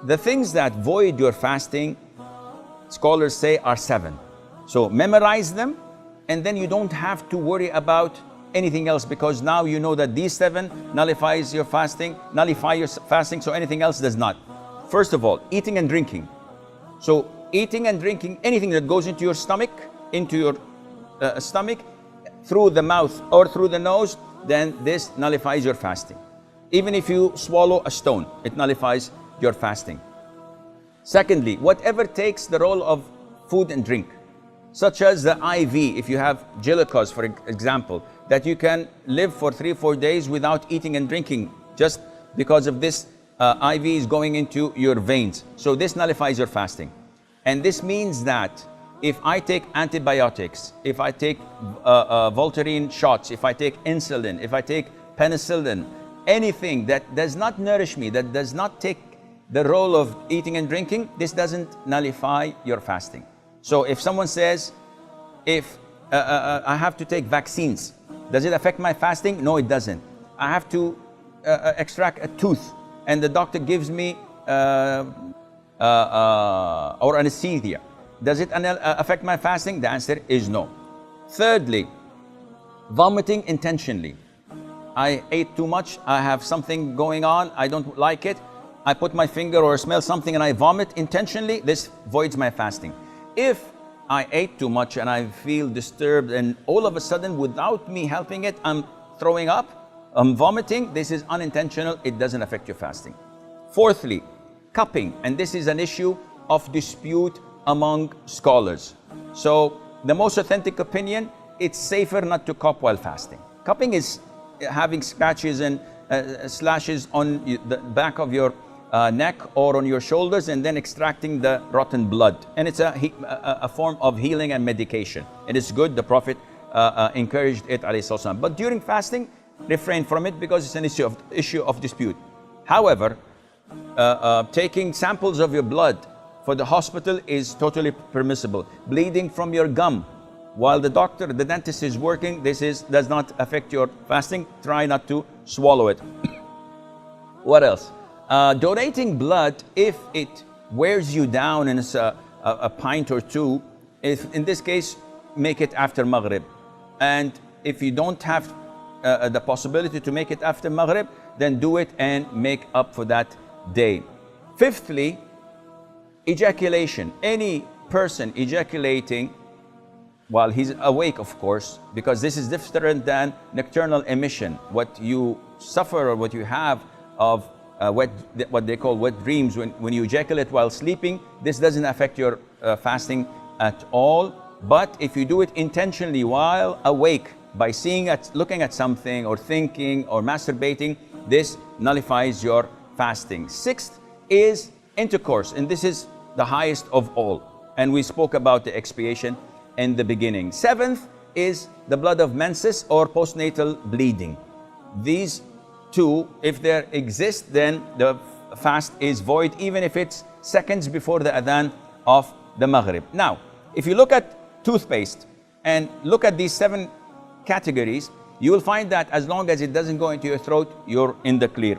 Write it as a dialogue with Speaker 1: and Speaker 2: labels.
Speaker 1: the things that void your fasting, scholars say, are 7. So memorize them, and then you don't have to worry about anything else, because now you know that these 7 nullifies your fasting, nullify your fasting, so anything else does not. First of all, eating and drinking. So eating and drinking, anything that goes into your stomach, through the mouth or through the nose, then this nullifies your fasting. Even if you swallow a stone, it nullifies your fasting. Secondly, whatever takes the role of food and drink, such as the IV, if you have glucose, for example, that you can live for 3-4 days without eating and drinking, just because of this IV is going into your veins. So this nullifies your fasting. And this means that if I take antibiotics, if I take Voltaren shots, if I take insulin, if I take penicillin, anything that does not nourish me, that does not take the role of eating and drinking, this doesn't nullify your fasting. So if someone says, if I have to take vaccines, does it affect my fasting? No, it doesn't. I have to extract a tooth, and the doctor gives me or anesthesia. Does it affect my fasting? The answer is no. Thirdly, vomiting intentionally. I ate too much, I have something going on, I don't like it, I put my finger or smell something and I vomit intentionally, this voids my fasting. If I ate too much and I feel disturbed and all of a sudden, without me helping it, I'm throwing up, I'm vomiting, this is unintentional, it doesn't affect your fasting. Fourthly, cupping, and this is an issue of dispute among scholars. So the most authentic opinion, it's safer not to cup while fasting. Cupping is having scratches and slashes on the back of your neck or on your shoulders, and then extracting the rotten blood. And it's a form of healing and medication. It is good, the Prophet encouraged it, alayhi salam. But during fasting, refrain from it because it's an issue of dispute. However, taking samples of your blood for the hospital is totally permissible. Bleeding from your gum while the dentist is working, does not affect your fasting. Try not to swallow it. What else? Donating blood, if it wears you down and it's a pint or two, if in this case, make it after Maghrib. And if you don't have the possibility to make it after Maghrib, then do it and make up for that day. Fifthly, ejaculation. Any person ejaculating while he's awake, of course, because this is different than nocturnal emission. What you suffer or what you have of what they call wet dreams, when you ejaculate while sleeping, this doesn't affect your fasting at all. But if you do it intentionally while awake, by looking at something or thinking or masturbating, this nullifies your fasting. Sixth is intercourse, and this is the highest of all. And we spoke about the expiation in the beginning. Seventh is the blood of menses or postnatal bleeding. These two, if there exist, then the fast is void, even if it's seconds before the adhan of the Maghrib. Now, if you look at toothpaste and look at these 7 categories, you will find that as long as it doesn't go into your throat, you're in the clear.